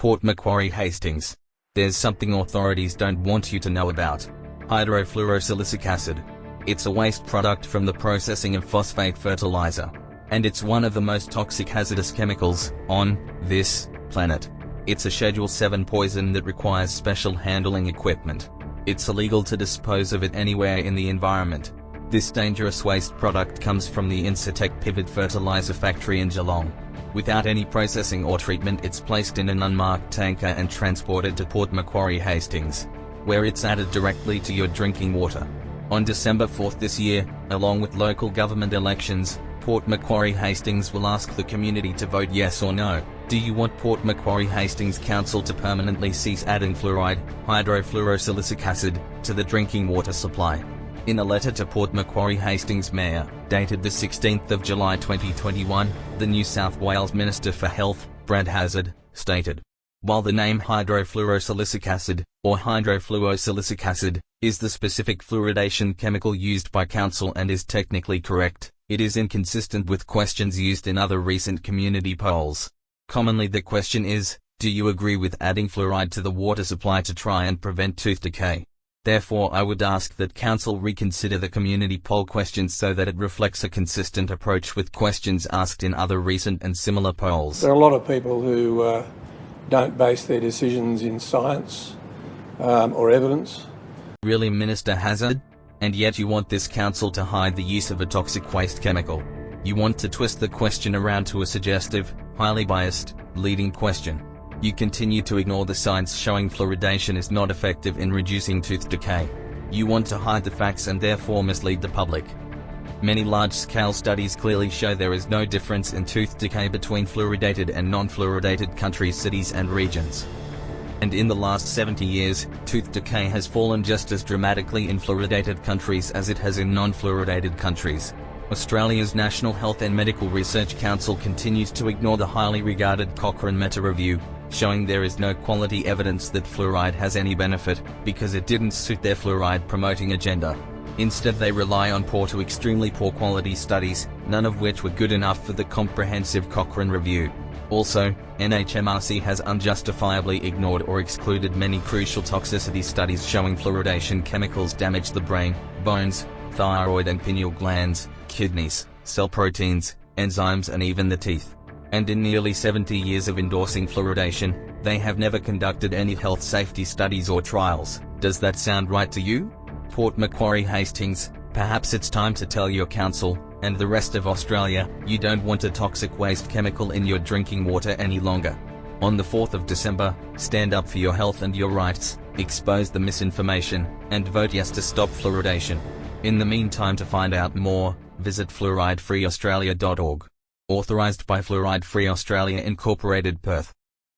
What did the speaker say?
Port Macquarie-Hastings. There's something authorities don't want you to know about. Hydrofluorosilicic acid. It's a waste product from the processing of phosphate fertilizer. And it's one of the most toxic hazardous chemicals on this planet. It's a Schedule 7 poison that requires special handling equipment. It's illegal to dispose of it anywhere in the environment. This dangerous waste product comes from the Incitec Pivot Fertilizer Factory in Geelong. Without any processing or treatment, it's placed in an unmarked tanker and transported to Port Macquarie-Hastings, where it's added directly to your drinking water. On December 4th this year, along with local government elections, Port Macquarie-Hastings will ask the community to vote yes or no. Do you want Port Macquarie-Hastings Council to permanently cease adding fluoride, hydrofluorosilicic acid, to the drinking water supply? In a letter to Port Macquarie-Hastings Mayor, dated the 16th of July 2021, the New South Wales Minister for Health, Brad Hazzard, stated, "While the name hydrofluorosilicic acid, or hydrofluorosilicic acid, is the specific fluoridation chemical used by Council and is technically correct, it is inconsistent with questions used in other recent community polls. Commonly the question is, do you agree with adding fluoride to the water supply to try and prevent tooth decay? Therefore I would ask that Council reconsider the community poll questions so that it reflects a consistent approach with questions asked in other recent and similar polls." There are a lot of people who don't base their decisions in science or evidence. Really, Minister Hazzard? And yet you want this council to hide the use of a toxic waste chemical. You want to twist the question around to a suggestive, highly biased, leading question. You continue to ignore the science showing fluoridation is not effective in reducing tooth decay. You want to hide the facts and therefore mislead the public. Many large-scale studies clearly show there is no difference in tooth decay between fluoridated and non-fluoridated countries, cities and regions. And in the last 70 years, tooth decay has fallen just as dramatically in fluoridated countries as it has in non-fluoridated countries. Australia's National Health and Medical Research Council continues to ignore the highly regarded Cochrane meta-review, showing there is no quality evidence that fluoride has any benefit, because it didn't suit their fluoride-promoting agenda. Instead they rely on poor to extremely poor quality studies, none of which were good enough for the comprehensive Cochrane review. Also, NHMRC has unjustifiably ignored or excluded many crucial toxicity studies showing fluoridation chemicals damage the brain, bones, thyroid and pineal glands, kidneys, cell proteins, enzymes and even the teeth. And in nearly 70 years of endorsing fluoridation, they have never conducted any health safety studies or trials. Does that sound right to you? Port Macquarie-Hastings, perhaps it's time to tell your council, and the rest of Australia, you don't want a toxic waste chemical in your drinking water any longer. On the 4th of December, stand up for your health and your rights, expose the misinformation, and vote yes to stop fluoridation. In the meantime, to find out more, visit fluoridefreeaustralia.org. Authorised by Fluoride Free Australia Incorporated, Perth.